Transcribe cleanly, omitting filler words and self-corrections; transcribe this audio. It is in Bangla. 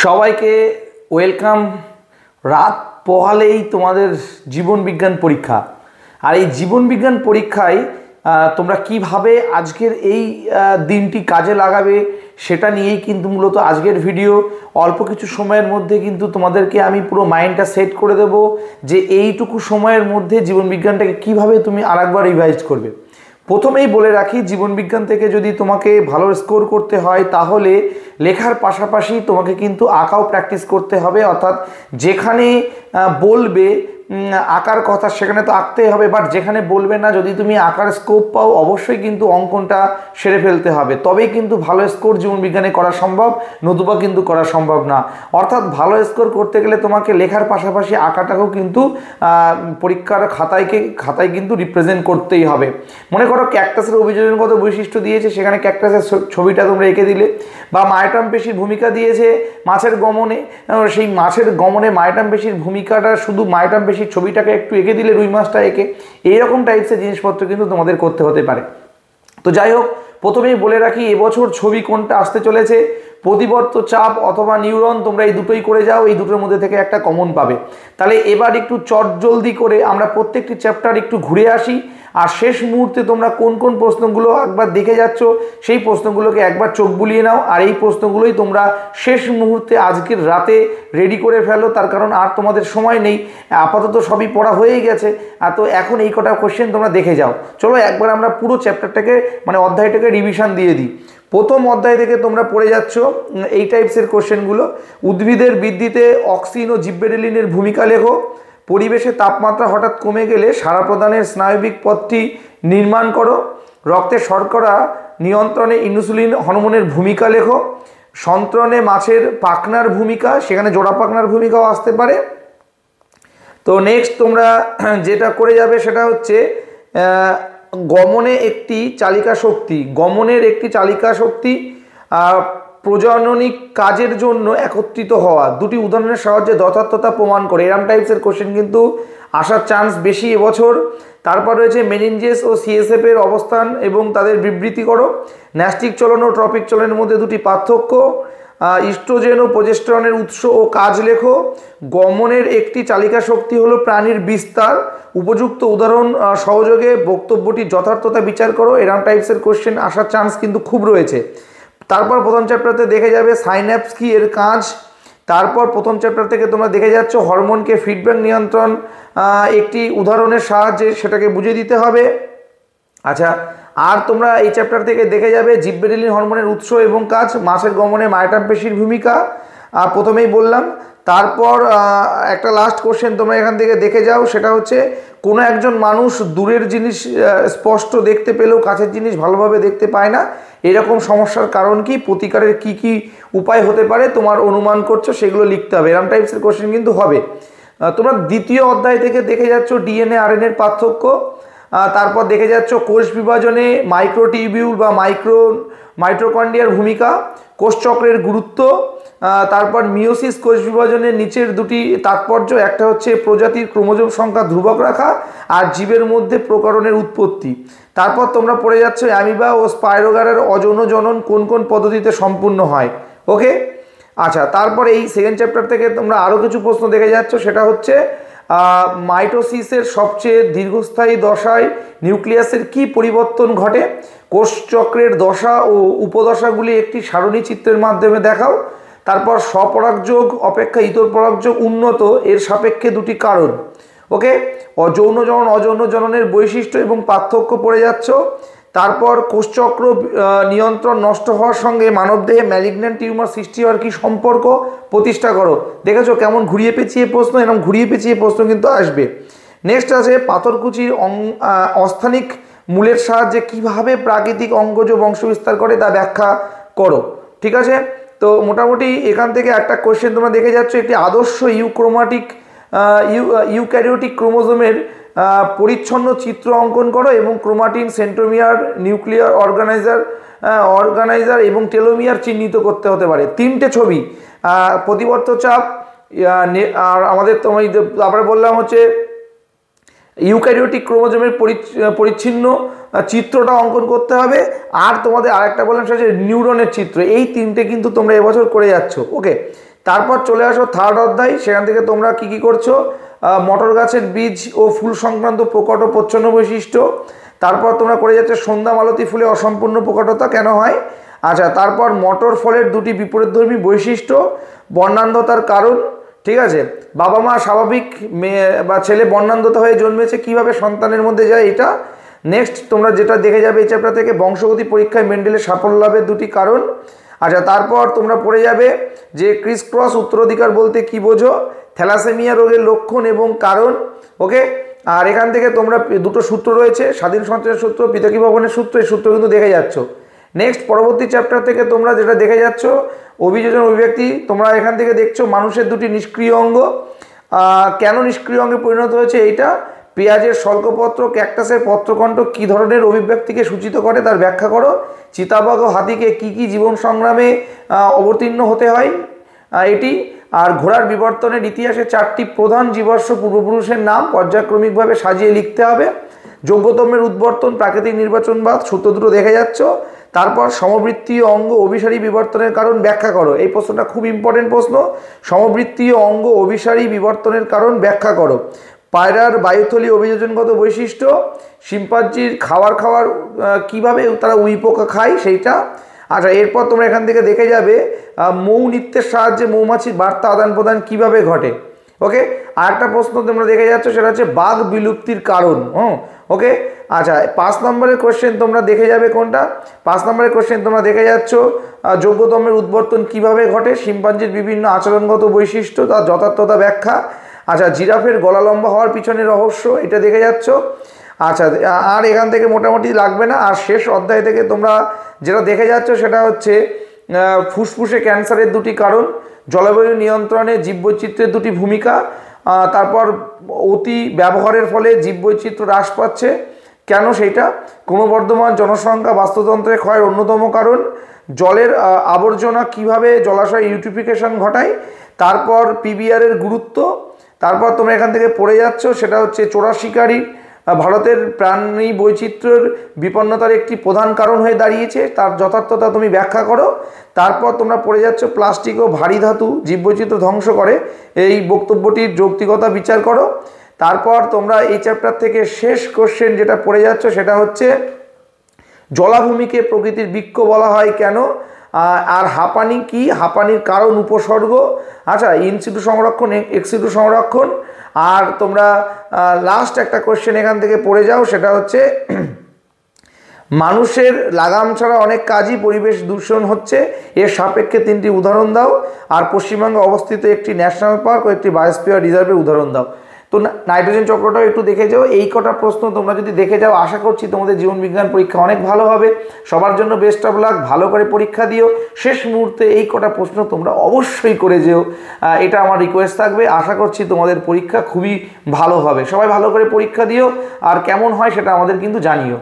সবাইকে ওয়েলকাম। রাত পোহালেই তোমাদের জীবন বিজ্ঞান পরীক্ষা। আর এই জীবন বিজ্ঞান পরীক্ষায় তোমরা কিভাবে আজকের এই দিনটি কাজে লাগাবে সেটা নিয়েই কিন্তু মূলত আজকের ভিডিও। অল্প কিছু সময়ের মধ্যে কিন্তু তোমাদেরকে আমি পুরো মাইন্ডটা সেট করে দেব যে এইটুকু সময়ের মধ্যে জীবন বিজ্ঞানটাকে কিভাবে তুমি আরেকবার রিভাইজ করবে। প্রথমেই বলে রাখি, জীবন বিজ্ঞান থেকে যদি তোমাকে ভালো স্কোর করতে হয় তাহলে লেখার পাশাপাশি তোমাকে কিন্তু আঁকাও প্র্যাকটিস করতে হবে। অর্থাৎ যেখানে বলবে আঁকার কথা সেখানে তো আঁকতেই হবে, বাট যেখানে বলবে না যদি তুমি আঁকার স্কোপ পাও অবশ্যই কিন্তু অঙ্কনটা সেরে ফেলতে হবে, তবেই কিন্তু ভালো স্কোর জীবন বিজ্ঞানে করা সম্ভব, নতুবা কিন্তু করা সম্ভব না। অর্থাৎ ভালো স্কোর করতে গেলে তোমাকে লেখার পাশাপাশি আঁকাটাকেও কিন্তু পরীক্ষার খাতায় কিন্তু রিপ্রেজেন্ট করতেই হবে। মনে করো ক্যাকটাসের অভিযোজনগত বৈশিষ্ট্য দিয়েছে, সেখানে ক্যাকটাসের ছবিটা তোমরা এঁকে দিলে, বা মায়োটাম পেশির ভূমিকা দিয়েছে মাছের গমনে, সেই মাছের গমনে মায়োটাম পেশির ভূমিকাটা শুধু মায়োটাম পেশির ছবিটাকে একটু এঁকে দিলে, রুই মাছটা এঁকে, এইরকম টাইপসের জিনিসপত্র কিন্তু তোমাদের করতে হতে পারে। তো যাই হোক, প্রথমেই বলে রাখি এবছর ছবি কোনটা আসতে চলেছে, প্রতিবর্ত চাপ অথবা নিউরন, তোমরা এই দুটোই করে যাও, এই দুটোর মধ্যে থেকে একটা কমন পাবে। তাহলে এবার একটু চটজলদি করে আমরা প্রত্যেকটি চ্যাপ্টার একটু ঘুরে আসি, আর শেষ মুহূর্তে তোমরা কোন কোন প্রশ্নগুলো একবার দেখে যাচ্ছ সেই প্রশ্নগুলোকে একবার চোখ বুলিয়ে নাও, আর এই প্রশ্নগুলোই তোমরা শেষ মুহূর্তে আজকের রাতে রেডি করে ফেলো। তার কারণ আর তোমাদের সময় নেই, আপাতত সবই পড়া হয়েই গেছে, আর তো এখন এই কটা কোশ্চেন তোমরা দেখে যাও। চলো একবার আমরা পুরো চ্যাপ্টারটাকে অধ্যায়টাকে রিভিশন দিয়ে দিই। প্রথম অধ্যায় থেকে তোমরা পড়ে যাচ্ছ এই টাইপসের কোশ্চেনগুলো। উদ্ভিদের বৃদ্ধিতে অক্সিন ও জিব্বেরেলিনের ভূমিকা লেখো। পরিবেশে তাপমাত্রা হঠাৎ কমে গেলে সাড়া প্রদানের স্নায়বিক পথটি নির্মাণ করো। রক্তের শর্করা নিয়ন্ত্রণে ইনসুলিন হরমোনের ভূমিকা লেখো। সন্ত্রণে মাছের পাখনার ভূমিকা, সেখানে জোড়া পাখনার ভূমিকাও আসতে পারে। তো নেক্সট তোমরা যেটা করে যাবে সেটা হচ্ছে গমনে একটি চালিকা শক্তি, গমনের একটি চালিকা শক্তি প্রজননিক কাজের জন্য একত্রিত হওয়া, দুটি উদাহরণের সাহায্যে যথার্থতা প্রমাণ করে। এরম টাইপসের কোশ্চেন কিন্তু আসার চান্স বেশি এবছর। তারপর রয়েছে মেনিনজেস ও সিএসএফ এর অবস্থান এবং তাদের বিবৃতি করো। ন্যাস্টিক চলন ও ট্রপিক চলনের মধ্যে দুটি পার্থক্য। ইস্ট্রোজেন ও প্রোজেস্টেরনের উৎস ও কাজ লেখো। গমনের একটি চালিকা শক্তি হলো প্রাণীর বিস্তার, উপযুক্ত উদাহরণ সহযোগে বক্তব্যটি যথার্থতা বিচার করো। এরম টাইপসের কোশ্চেন আসার চান্স কিন্তু খুব রয়েছে। তারপর প্রথম চ্যাপ্টারতে দেখে যাবে সাইন্যাপস কি, এর কাজ। তারপর প্রথম চ্যাপ্টার থেকে তোমরা দেখে যাচ্ছ হরমোনকে ফিডব্যাক নিয়ন্ত্রণ একটি উদাহরণের সাহায্যে সেটাকে বুঝিয়ে দিতে হবে। আচ্ছা, আর তোমরা এই চ্যাপ্টার থেকে দেখে যাবে জিব্বেরেলিন হরমোনের উৎস এবং কাজ, মাছের গমনে মায়োটাম পেশির ভূমিকা, প্রথমেই বললাম। তারপর একটা লাস্ট কোশ্চেন তোমরা এখান থেকে দেখে যাও, সেটা হচ্ছে কোনো একজন মানুষ দূরের জিনিস স্পষ্ট দেখতে পেলেও কাছের জিনিস ভালোভাবে দেখতে পায় না, এরকম সমস্যার কারণ কি, প্রতিকারের কি কি উপায় হতে পারে তোমার অনুমান করছো সেগুলো লিখতে হবে। এরম টাইপসের কোশ্চেন কিন্তু হবে। তোমরা দ্বিতীয় অধ্যায় থেকে দেখে যাচ্ছ ডিএনএ আরএনএর পার্থক্য। তারপর দেখে যাচ্ছ কোষ বিভাজনে মাইক্রোটিউবিউল বা মাইটোকন্ড্রিয়ার ভূমিকা, কোষচক্রের গুরুত্ব। তারপর মিওসিস কোষ বিভাজনের নিচের দুটি তাৎপর্য, একটা হচ্ছে প্রজাতির ক্রোমোজোম সংখ্যা ধ্রুবক রাখা, আর জীবের মধ্যে প্রকরণের উৎপত্তি। তারপর তোমরা পড়ে যাচ্ছ অ্যামিবা ও স্পাইরোগারের অযৌন জনন কোন কোন পদ্ধতিতে সম্পূর্ণ হয়। ওকে, আচ্ছা, তারপর এই সেকেন্ড চ্যাপ্টার থেকে তোমরা আরও কিছু প্রশ্ন দেখে যাচ্ছ, সেটা হচ্ছে মাইটোসিসের সবচেয়ে দীর্ঘস্থায়ী দশায় নিউক্লিয়াসের কি পরিবর্তন ঘটে, কোষচক্রের দশা ও উপদশাগুলি একটি সারণী চিত্রের মাধ্যমে দেখাও। তারপর স্বপরাগযোগ অপেক্ষা ইতর পরাগযোগ উন্নত, এর সাপেক্ষে দুটি কারণ। ওকে, যৌন জনন অযৌন জননের বৈশিষ্ট্য এবং পার্থক্য পড়ে যাচ্ছ। তারপর কোষচক্র নিয়ন্ত্রণ নষ্ট হওয়ার সঙ্গে মানবদেহে ম্যালিগন্যান্ট টিউমার সৃষ্টি হওয়ার কি সম্পর্ক প্রতিষ্ঠা করো। দেখেছো কেমন ঘুরিয়ে পেঁচিয়ে প্রশ্ন, এরকম ঘুরিয়ে পেঁচিয়ে প্রশ্ন কিন্তু আসবে। নেক্সট আছে পাথরকুচির অস্থানিক মূলের সাহায্যে কিভাবে প্রাকৃতিক অঙ্গজ বংশবিস্তার করে তা ব্যাখ্যা করো। ঠিক আছে, তো মোটামুটি এখান থেকে একটা কোশ্চেন তোমরা দেখে যাচ্ছ, একটি আদর্শ ইউক্যারিওটিক ক্রোমোজোমের পরিচ্ছন্ন চিত্র অঙ্কন করো এবং ক্রোমাটিন, সেন্ট্রোমিয়ার, নিউক্লিয়ার অর্গানাইজার এবং টেলোমিয়ার চিহ্নিত করতে হতে পারে। তিনটে ছবি, প্রতিবর্ত চাপ, আর আমাদের তারপরে বললাম হচ্ছে ইউক্যারিওটিক ক্রোমোজোমের পরিচ্ছিন্ন চিত্রটা অঙ্কন করতে হবে। আর তোমাদের আরেকটা বললাম সেটা হচ্ছে নিউরনের চিত্র। এই তিনটে কিন্তু তোমরা এবছর করে যাচ্ছ। ওকে, তারপর চলে আসো থার্ড অধ্যায়। সেখান থেকে তোমরা কি করছো, মটর গাছের বীজ ও ফুল সংক্রান্ত প্রকট ও প্রচ্ছন্ন বৈশিষ্ট্য। তারপর তোমরা করে যাচ্ছ সন্ধ্যা মালতী ফুলে অসম্পূর্ণ প্রকটতা কেন হয়। আচ্ছা, তারপর মটর ফলের দুটি বিপরীতধর্মী বৈশিষ্ট্য, বর্ণান্ধতার কারণ। ঠিক আছে, বাবা মা স্বাভাবিক মেয়ে বা ছেলে বর্ণান্ধতা হয়ে জন্মেছে, কিভাবে সন্তানের মধ্যে যায় এটা। নেক্সট তোমরা যেটা দেখে যাবে এই চ্যাপ্টার থেকে, বংশগতি পরীক্ষায় মেন্ডেলের সাফল্য লাভের দুটি কারণ। আচ্ছা, তারপর তোমরা পড়ে যাবে যে ক্রিস ক্রস উত্তরাধিকার বলতে কি বোঝো, থ্যালাসেমিয়া রোগের লক্ষণ এবং কারণ। ওকে, আর এখান থেকে তোমরা দুটো সূত্র রয়েছে, স্বাধীন সঞ্চয়ের সূত্র, পৃথকী ভবনের সূত্র, এই সূত্র কিন্তু দেখে যাচ্ছ। নেক্সট পরবর্তী চ্যাপ্টার থেকে তোমরা যেটা দেখে যাচ্ছ, অভিযোজন অভিব্যক্তি। তোমরা এখান থেকে দেখছো মানুষের দুটি নিষ্ক্রিয় অঙ্গ, কেন নিষ্ক্রিয় অঙ্গে পরিণত হয়েছে এইটা। পেঁয়াজের শল্কপত্র, ক্যাকটাসের পত্রকণ্ঠ কী ধরনের অভিব্যক্তিকে সূচিত করে তার ব্যাখ্যা করো। চিতাবাঘ ও হাতিকে কি জীবন সংগ্রামে অবতীর্ণ হতে হয় এটি। আর ঘোড়ার বিবর্তনের ইতিহাসে 4টি প্রধান জীবাশ্ম পূর্বপুরুষের নাম পর্যায়ক্রমিকভাবে সাজিয়ে লিখতে হবে। যোগ্যতমের উদ্বর্তন, প্রাকৃতিক নির্বাচনবাদ, সূত্র দুটো দেখে যাচ্ছ। তারপর সমবৃত্তীয় অঙ্গ অভিসারী বিবর্তনের কারণ ব্যাখ্যা করো। এই প্রশ্নটা খুব ইম্পর্টেন্ট প্রশ্ন। সমবৃত্তীয় অঙ্গ অভিসারী বিবর্তনের কারণ ব্যাখ্যা করো। পায়রার বায়ুথলি অভিযোজনগত বৈশিষ্ট্য, শিম্পাঞ্জির খাওয়ার কিভাবে তারা উই পোকা খায় সেইটা। আচ্ছা, এরপর তোমরা এখান থেকে দেখে যাবে মৌ নৃত্যের সাহায্যে মৌমাছির বার্তা আদান প্রদান কীভাবে ঘটে। ওকে, আর একটা প্রশ্ন তোমরা দেখে যাচ্ছ সেটা হচ্ছে বাঘ বিলুপ্তির কারণ। ওকে, আচ্ছা 5 নম্বরের কোশ্চেন তোমরা দেখে যাবে কোনটা, 5 নম্বরের কোশ্চেন তোমরা দেখে যাচ্ছ যোগ্যতমের উদ্বর্তন কিভাবে ঘটে, শিম্পাঞ্জির বিভিন্ন আচরণগত বৈশিষ্ট্য, তার যথার্থতা ব্যাখ্যা। আচ্ছা, জিরাফের গলা লম্বা হওয়ার পিছনে রহস্য, এটা দেখে যাচ্ছ। আচ্ছা, আর এখান থেকে মোটামুটি লাগবে না। আর শেষ অধ্যায় থেকে তোমরা যেটা দেখে যাচ্ছ সেটা হচ্ছে ফুসফুসে ক্যান্সারের দুটি কারণ, জলবায়ু নিয়ন্ত্রণে জীববৈচিত্র্যের দুটি ভূমিকা। তারপর অতি ব্যবহারের ফলে জীববৈচিত্র্য হ্রাস পাচ্ছে কেন সেইটা। ক্রমবর্ধমান জনসংখ্যা বাস্তুতন্ত্রের ক্ষয়ের অন্যতম কারণ। জলের আবর্জনা কিভাবে জলাশয় ইউট্রিফিকেশন ঘটায়। তারপর পিবিআরের গুরুত্ব। তারপর তোমরা এখান থেকে পড়ে যাচ্ছ সেটা হচ্ছে চোরা শিকারি ভারতের প্রাণী বৈচিত্র্যের বিপন্নতার একটি প্রধান কারণ হয়ে দাঁড়িয়েছে, তার যথার্থতা তুমি ব্যাখ্যা করো। তারপর তোমরা পড়ে যাচ্ছ প্লাস্টিক ও ভারী ধাতু জীববৈচিত্র্য ধ্বংস করে, এই বক্তব্যটির যৌক্তিকতা বিচার করো। তারপর তোমরা এই চ্যাপ্টার থেকে শেষ কোশ্চেন যেটা পড়ে যাচ্ছ সেটা হচ্ছে জলাভূমিকে প্রকৃতির বৃক্ষ বলা হয় কেন, আর হাঁপানি কি, হাঁপানির কারণ উপসর্গ। আচ্ছা, ইনসিটু সংরক্ষণ, এক্সিটু সংরক্ষণ। আর তোমরা লাস্ট একটা কোশ্চেন এখান থেকে পড়ে যাও সেটা হচ্ছে মানুষের লাগাম ছাড়া অনেক কাজই পরিবেশ দূষণ হচ্ছে, এর সাপেক্ষে 3টি উদাহরণ দাও। আর পশ্চিমবঙ্গে অবস্থিত একটি ন্যাশনাল পার্ক ও একটি বায়োস্ফিয়ার রিজার্ভের উদাহরণ দাও। তো নাইট্রোজেন চক্রটাও একটু দেখে যাও। এই কটা প্রশ্ন তোমরা যদি দেখে যাও আশা করছি তোমাদের জীবন বিজ্ঞান পরীক্ষা অনেক ভালো হবে। সবার জন্য বেস্ট অফ লাক, ভালো করে পরীক্ষা দিও। শেষ মুহূর্তে এই কটা প্রশ্ন তোমরা অবশ্যই করে যেও, এটা আমার রিকোয়েস্ট থাকবে। আশা করছি তোমাদের পরীক্ষা খুবই ভালো হবে। সবাই ভালো করে পরীক্ষা দিও, আর কেমন হয় সেটা আমাদের কিন্তু জানিও।